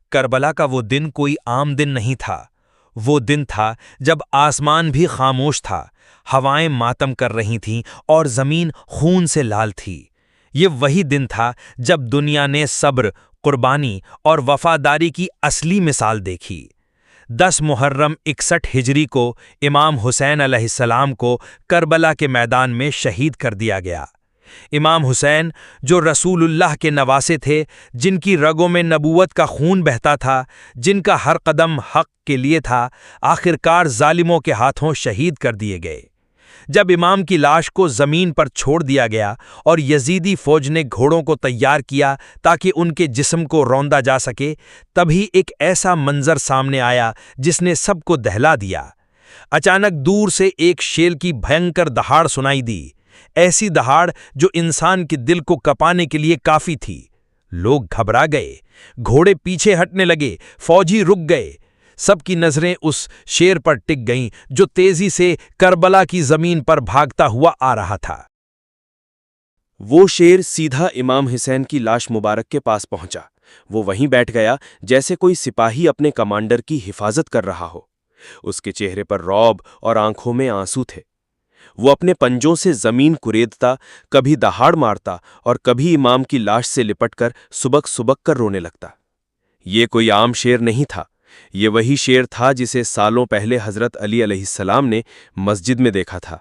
کربلا کا وہ دن کوئی عام دن نہیں تھا۔ وہ دن تھا جب آسمان بھی خاموش تھا، ہوائیں ماتم کر رہی تھیں اور زمین خون سے لال تھی۔ یہ وہی دن تھا جب دنیا نے صبر، قربانی اور وفاداری کی اصلی مثال دیکھی۔ 10 محرم 61 ہجری کو امام حسین علیہ السلام کو کربلا کے میدان میں شہید کر دیا گیا۔ امام حسین جو رسول اللہ کے نواسے تھے، جن کی رگوں میں نبوت کا خون بہتا تھا، جن کا ہر قدم حق کے لیے تھا، آخرکار ظالموں کے ہاتھوں شہید کر دیے گئے۔ جب امام کی لاش کو زمین پر چھوڑ دیا گیا اور یزیدی فوج نے گھوڑوں کو تیار کیا تاکہ ان کے جسم کو روندا جا سکے، تبھی ایک ایسا منظر سامنے آیا جس نے سب کو دہلا دیا۔ اچانک دور سے ایک شیر کی بھینکر دہاڑ سنائی دی، ایسی دہاڑ جو انسان کے دل کو کپانے کے لیے کافی تھی۔ لوگ گھبرا گئے، گھوڑے پیچھے ہٹنے لگے، فوجی رک گئے۔ سب کی نظریں اس شیر پر ٹک گئیں جو تیزی سے کربلا کی زمین پر بھاگتا ہوا آ رہا تھا۔ وہ شیر سیدھا امام حسین کی لاش مبارک کے پاس پہنچا۔ وہ وہیں بیٹھ گیا جیسے کوئی سپاہی اپنے کمانڈر کی حفاظت کر رہا ہو۔ اس کے چہرے پر رعب اور آنکھوں میں آنسو تھے۔ وہ اپنے پنجوں سے زمین کریدتا، کبھی دہاڑ مارتا اور کبھی امام کی لاش سے لپٹ کر سبک سبک کر رونے لگتا۔ یہ کوئی عام شیر نہیں تھا، یہ وہی شیر تھا جسے سالوں پہلے حضرت علی علیہ السلام نے مسجد میں دیکھا تھا۔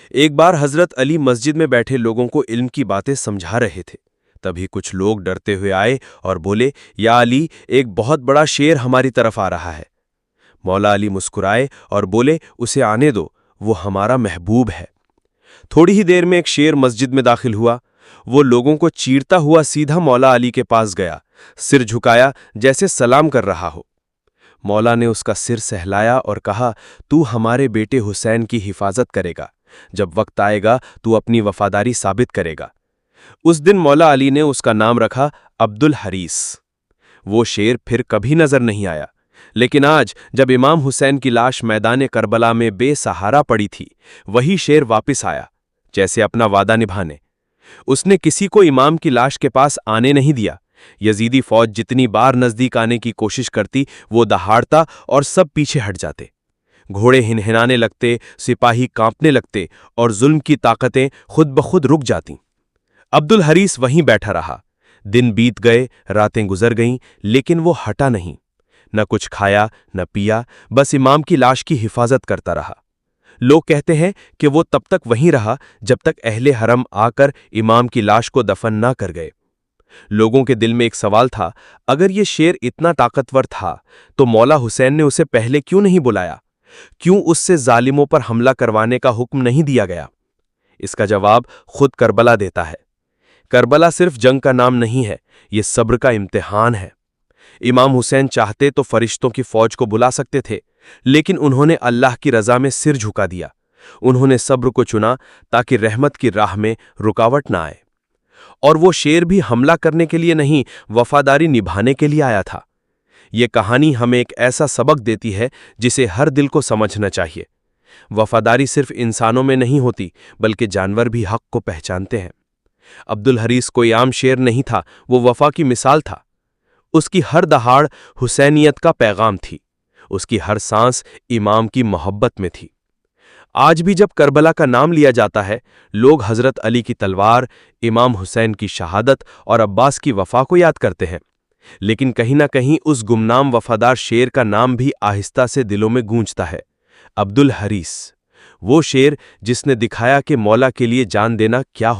ایک بار حضرت علی مسجد میں بیٹھے لوگوں کو علم کی باتیں سمجھا رہے تھے۔ تبھی کچھ لوگ ڈرتے ہوئے آئے اور بولے، یا علی، ایک بہت بڑا شیر ہماری طرف آ رہا ہے۔ مولا علی مسکرائے اور بولے، اسے آنے دو، وہ ہمارا محبوب ہے۔ تھوڑی ہی دیر میں ایک شیر مسجد میں داخل ہوا۔ وہ لوگوں کو چیرتا ہوا سیدھا مولا علی کے پاس گیا، سر جھکایا جیسے سلام کر رہا ہو۔ مولا نے اس کا سر سہلایا اور کہا، تو ہمارے بیٹے حسین کی حفاظت کرے گا، جب وقت آئے گا تو اپنی وفاداری ثابت کرے گا۔ اس دن مولا علی نے اس کا نام رکھا عبد الحریث۔ وہ شیر پھر کبھی نظر نہیں آیا، لیکن آج جب امام حسین کی لاش میدان کربلا میں بے سہارا پڑی تھی، وہی شیر واپس آیا، جیسے اپنا وعدہ نبھانے۔ اس نے کسی کو امام کی لاش کے پاس آنے نہیں دیا۔ یزیدی فوج جتنی بار نزدیک آنے کی کوشش کرتی، وہ دہاڑتا اور سب پیچھے ہٹ جاتے۔ گھوڑے ہنہنانے لگتے، سپاہی کانپنے لگتے اور ظلم کی طاقتیں خود بخود رک جاتی۔ عبد الحریث وہیں بیٹھا رہا۔ دن بیت گئے، راتیں گزر گئیں، لیکن وہ ہٹا نہیں۔ نہ کچھ کھایا نہ پیا، بس امام کی لاش کی حفاظت کرتا رہا۔ لوگ کہتے ہیں کہ وہ تب تک وہیں رہا جب تک اہل حرم آ کر امام کی لاش کو دفن نہ کر گئے۔ لوگوں کے دل میں ایک سوال تھا، اگر یہ شیر اتنا طاقتور تھا تو مولا حسین نے اسے پہلے کیوں نہیں بلایا؟ کیوں اس سے ظالموں پر حملہ کروانے کا حکم نہیں دیا گیا؟ اس کا جواب خود کربلا دیتا ہے۔ کربلا صرف جنگ کا نام نہیں ہے، یہ صبر کا امتحان ہے۔ امام حسین چاہتے تو فرشتوں کی فوج کو بلا سکتے تھے، لیکن انہوں نے اللہ کی رضا میں سر جھکا دیا۔ انہوں نے صبر کو چنا تاکہ رحمت کی راہ میں رکاوٹ نہ آئے۔ اور وہ شیر بھی حملہ کرنے کے لیے نہیں، وفاداری نبھانے کے لیے آیا تھا۔ یہ کہانی ہمیں ایک ایسا سبق دیتی ہے جسے ہر دل کو سمجھنا چاہیے۔ وفاداری صرف انسانوں میں نہیں ہوتی، بلکہ جانور بھی حق کو پہچانتے ہیں۔ عبد الحریث کوئی عام شیر نہیں تھا، وہ وفا کی مثال تھا۔ اس کی ہر دہاڑ حسینیت کا پیغام تھی، اس کی ہر سانس امام کی محبت میں تھی۔ آج بھی جب کربلا کا نام لیا جاتا ہے، لوگ حضرت علی کی تلوار، امام حسین کی شہادت اور عباس کی وفا کو یاد کرتے ہیں، لیکن کہیں نہ کہیں اس گمنام وفادار شیر کا نام بھی آہستہ سے دلوں میں گونجتا ہے، عبد الحریث۔ وہ شیر جس نے دکھایا کہ مولا کے لیے جان دینا کیا ہوتا